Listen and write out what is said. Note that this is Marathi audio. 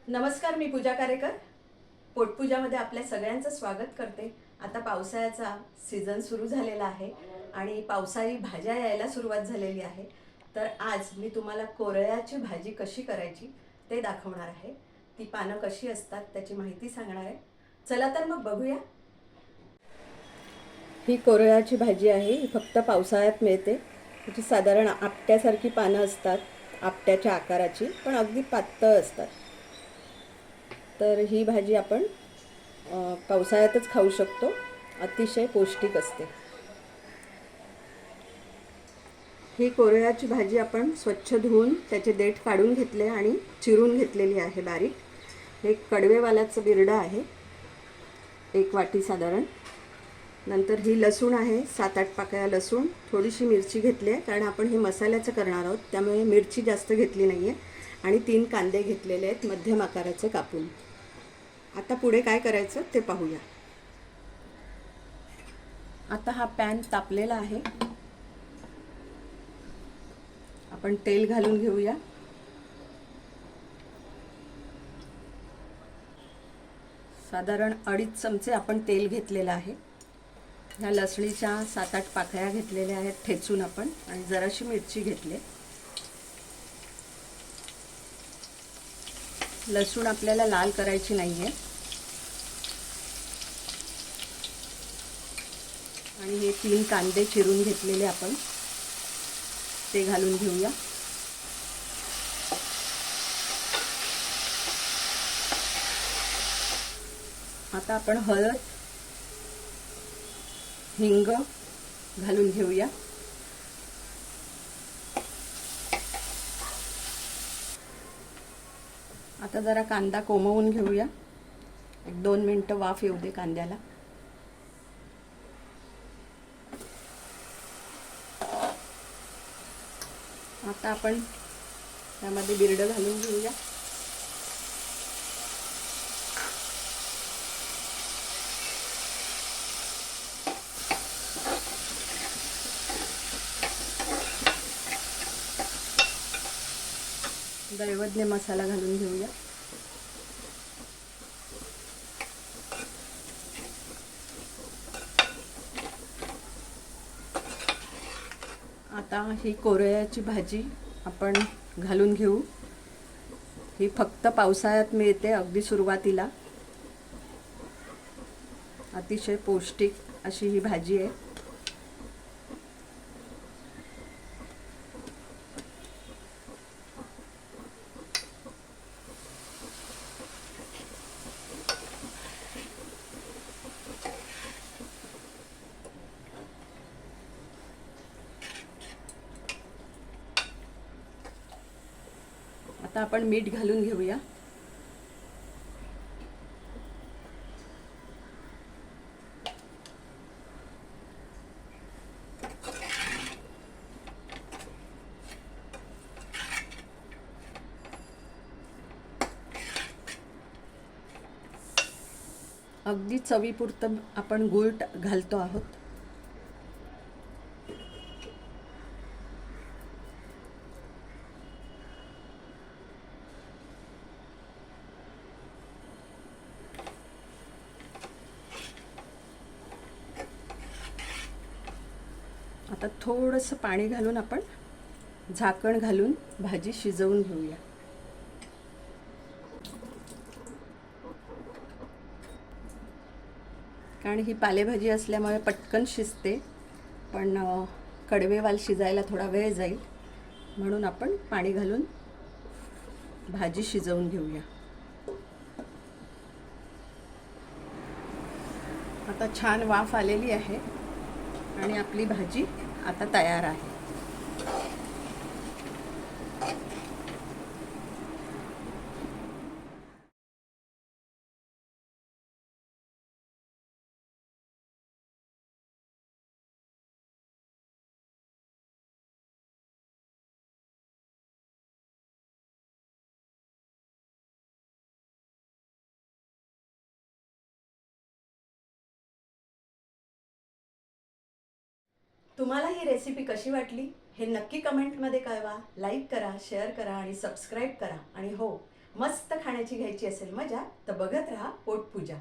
नमस्कार, मी पूजा कारेकर. पोटपूजामध्ये आपल्या सगळ्यांचं स्वागत करते. आता पावसाळ्याचा सीझन सुरू झालेला आहे आणि पावसाळी भाज्या यायला सुरुवात झालेली आहे. तर आज मी तुम्हाला कोरळ्याची भाजी कशी करायची ते दाखवणार आहे. ती पानं कशी असतात त्याची माहिती सांगणार आहे. चला तर मग बघूया. ही कोरळ्याची भाजी आहे. ही फक्त पावसाळ्यात मिळते. त्याची साधारण आपट्यासारखी पानं असतात, आपट्याच्या आकाराची, पण अगदी पातळ असतात. तर ही भाजी आपण पावसाळ्यातच खाऊ शकतो. अतिशय पौष्टिक असते. ही कोरळ्याची भाजी आपण स्वच्छ धुवून त्याचे देठ काढून घेतले आणि चिरून घेतलेली आहे बारीक. हे कडवेवाल्याचं बिरडं आहे, 1 वाटी साधारण. नंतर ही लसूण आहे, 7-8 पाकळ्या लसूण. थोडीशी मिरची घेतली आहे, कारण आपण हे मसाल्याचं करणार आहोत, त्यामुळे मिरची जास्त घेतली नाही आहे. आणि 3 कांदे घेतलेले आहेत मध्यम आकाराचे कापून. आता पुढे काय करायचं ते पाहूया. आता हा पॅन तापलेला आहे. आपण तेल घालून घेऊया. साधारण 2.5 चमचे आपण तेल घेतलेलं आहे. ह्या लसणीच्या 7-8 पाकळ्या घेतलेल्या आहेत ठेचून आपण, आणि जराशी मिरची घेतली. लसूण आपल्याला लाल करायची नाही आहे. आणि हे 3 कांदे चिरून घेतलेले आपण ते घालून घेऊया. आता आपण हळद, हिंग घालून घेऊया. आता जरा कांदा कोमवून घेऊया. 1-2 मिनिटं वाफ येऊ दे कांद्याला. आता आपण त्यामध्ये बिरडं घालून घेऊया. दैवज्ञ मसाला घालून घेऊया. आता ही कोरळ्याची भाजी आपण घालून घेऊ. ही फक्त पावसाळ्यात मिळते, अगदी सुरुवातीला. अतिशय पौष्टिक अशी ही भाजी आहे. आता आपण मीठ घालून घेऊया. अगदी चवीपुरतं आपण गूळ घालतो आहोत. आता थोडंसं पाणी घालून आपण झाकण घालून भाजी शिजवून घेऊया. कारण ही पालेभाजी असल्यामुळे पटकन शिजते, पण कडवेवाल शिजायला थोडा वेळ जाईल, म्हणून आपण पाणी घालून भाजी शिजवून घेऊया. आता छान वाफ आलेली आहे आणि आपली भाजी आता तयार आहे. तुम्हाला ही रेसिपी कशी वाटली हे नक्की कमेंटमध्ये कळवा. लाईक करा, शेअर करा आणि सबस्क्राईब करा. आणि हो, मस्त खाण्याची घ्यायची असेल मजा तर बघत राहा पोटपूजा.